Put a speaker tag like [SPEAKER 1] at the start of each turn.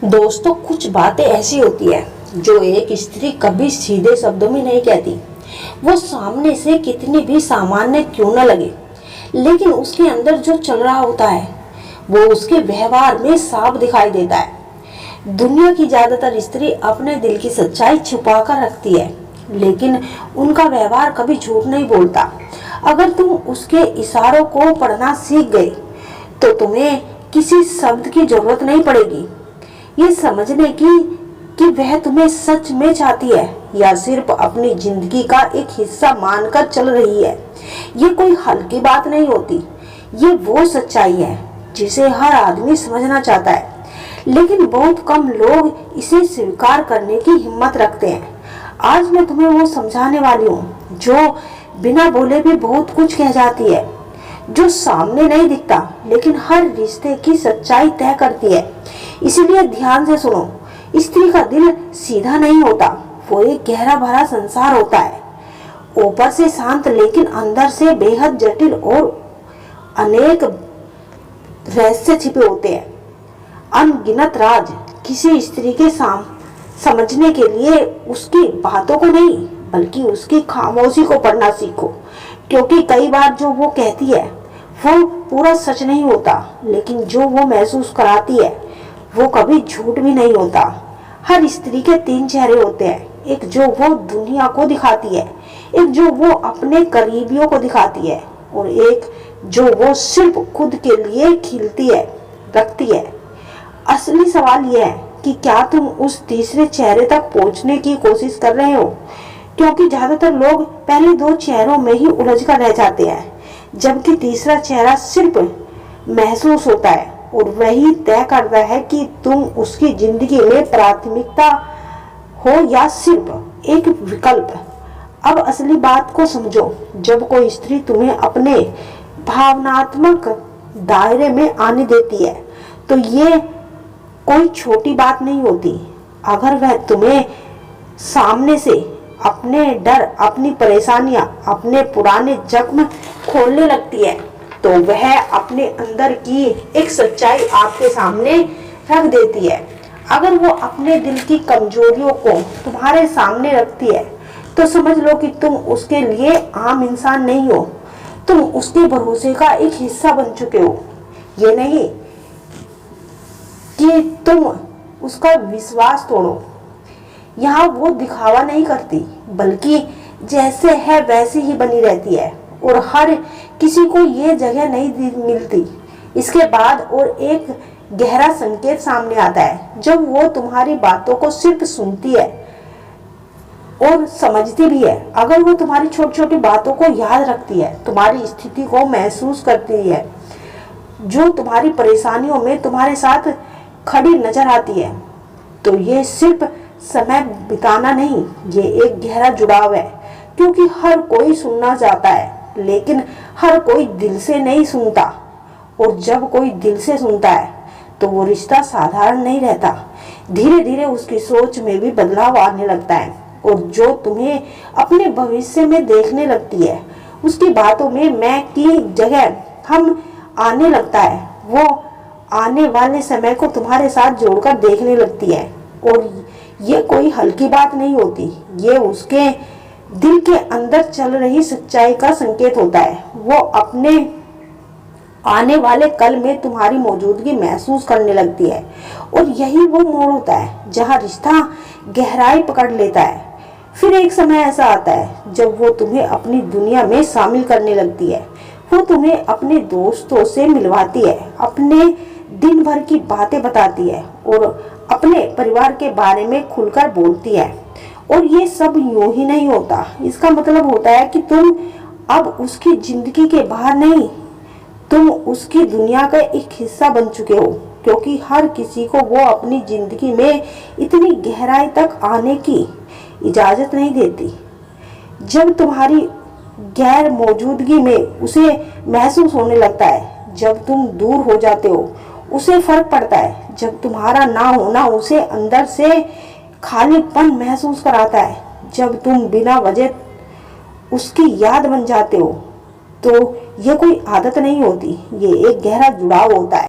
[SPEAKER 1] दोस्तों, कुछ बातें ऐसी होती है जो एक स्त्री कभी सीधे शब्दों में नहीं कहती। वो सामने से कितनी भी सामान्य क्यों न लगे, लेकिन उसके अंदर जो चल रहा होता है वो उसके व्यवहार में साफ दिखाई देता है। दुनिया की ज्यादातर स्त्री अपने दिल की सच्चाई छुपा कर रखती है, लेकिन उनका व्यवहार कभी झूठ नहीं बोलता। अगर तुम उसके इशारों को पढ़ना सीख गए तो तुम्हें किसी शब्द की जरूरत नहीं पड़ेगी ये समझने की कि वह तुम्हें सच में चाहती है या सिर्फ अपनी जिंदगी का एक हिस्सा मानकर चल रही है। ये कोई हल्की बात नहीं होती, ये वो सच्चाई है जिसे हर आदमी समझना चाहता है, लेकिन बहुत कम लोग इसे स्वीकार करने की हिम्मत रखते हैं। आज मैं तुम्हें वो समझाने वाली हूँ जो बिना बोले भी बहुत कुछ कह जाती है, जो सामने नहीं दिखता लेकिन हर रिश्ते की सच्चाई तय करती है। इसीलिए ध्यान से सुनो। स्त्री का दिल सीधा नहीं होता, वो एक गहरा भरा संसार होता है। ऊपर से शांत लेकिन अंदर से बेहद जटिल और अनेक रहस्य छिपे होते हैं। अनगिनत राज किसी स्त्री के समझने के लिए उसकी बातों को नहीं बल्कि उसकी खामोशी को पढ़ना सीखो, क्योंकि कई बार जो वो कहती है वो पूरा सच नहीं होता, लेकिन जो वो महसूस कराती है वो कभी झूठ भी नहीं होता। हर स्त्री के तीन चेहरे होते हैं, एक जो वो दुनिया को दिखाती है, एक जो वो अपने करीबियों को दिखाती है और एक जो वो सिर्फ खुद के लिए खिलती है रखती है। असली सवाल यह है कि क्या तुम उस तीसरे चेहरे तक पहुंचने की कोशिश कर रहे हो, क्योंकि ज्यादातर लोग पहले दो चेहरों में ही उलझ कर रह जाते हैं, जबकि तीसरा चेहरा सिर्फ महसूस होता है और वही तय करता है कि तुम उसकी जिंदगी में प्राथमिकता हो या सिर्फ एक विकल्प। अब असली बात को समझो। जब कोई स्त्री तुम्हें अपने भावनात्मक दायरे में आने देती है तो ये कोई छोटी बात नहीं होती। अगर वह तुम्हें सामने से अपने डर, अपनी परेशानियां, अपने पुराने जख्म खोलने लगती है तो वह अपने अंदर की एक सच्चाई आपके सामने रख देती है। अगर वो अपने दिल की कमजोरियों को तुम्हारे सामने रखती है तो समझ लो कि तुम उसके लिए आम इंसान नहीं हो, तुम उसके भरोसे का एक हिस्सा बन चुके हो। ये नहीं कि तुम उसका विश्वास तोड़ो। यहाँ वो दिखावा नहीं करती, बल्कि जैसे है वैसी ही बनी रहती है और हर किसी को ये जगह नहीं मिलती। इसके बाद और एक गहरा संकेत सामने आता है जब वो तुम्हारी बातों को सिर्फ सुनती है और समझती भी है। अगर वो तुम्हारी छोटी छोटी बातों को याद रखती है, तुम्हारी स्थिति को महसूस करती है, जो तुम्हारी परेशानियों में तुम्हारे साथ खड़ी नजर आती है, तो ये सिर्फ समय बिताना नहीं, ये एक गहरा जुड़ाव है। क्योंकि हर कोई सुनना चाहता है लेकिन हर कोई दिल से नहीं सुनता, और जब कोई दिल से सुनता है तो वो रिश्ता साधारण नहीं रहता। धीरे धीरे उसकी सोच में भी बदलाव आने लगता है और जो तुम्हें अपने भविष्य में देखने लगती है उसकी बातों में मैं की जगह हम आने लगता है। वो आने वाले समय को तुम्हारे साथ जोड़कर देखने लगती है और ये कोई हल्की बात नहीं होती, ये उसके दिल के अंदर चल रही सच्चाई का संकेत होता है। वो अपने आने वाले कल में तुम्हारी मौजूदगी महसूस करने लगती है और यही वो मोड़ होता है जहाँ रिश्ता गहराई पकड़ लेता है। फिर एक समय ऐसा आता है जब वो तुम्हें अपनी दुनिया में शामिल करने लगती है। वो तुम्हें अपने दोस्तों से मिलवाती है, अपने दिन भर की बातें बताती है और अपने परिवार के बारे में खुलकर बोलती है। और ये सब यूं ही नहीं होता, इसका मतलब होता है कि तुम अब उसकी जिंदगी के बाहर नहीं, तुम उसकी दुनिया का एक हिस्सा बन चुके हो। क्योंकि हर किसी को वो अपनी जिंदगी में इतनी गहराई तक आने की इजाजत नहीं देती। जब तुम्हारी गैर मौजूदगी में उसे महसूस होने लगता है, जब तुम दूर हो जाते हो उसे फर्क पड़ता है, जब तुम्हारा ना होना उसे अंदर से खालीपन महसूस कराता है, जब तुम बिना वजह उसकी याद बन जाते हो, तो ये कोई आदत नहीं होती, ये एक गहरा जुड़ाव होता है।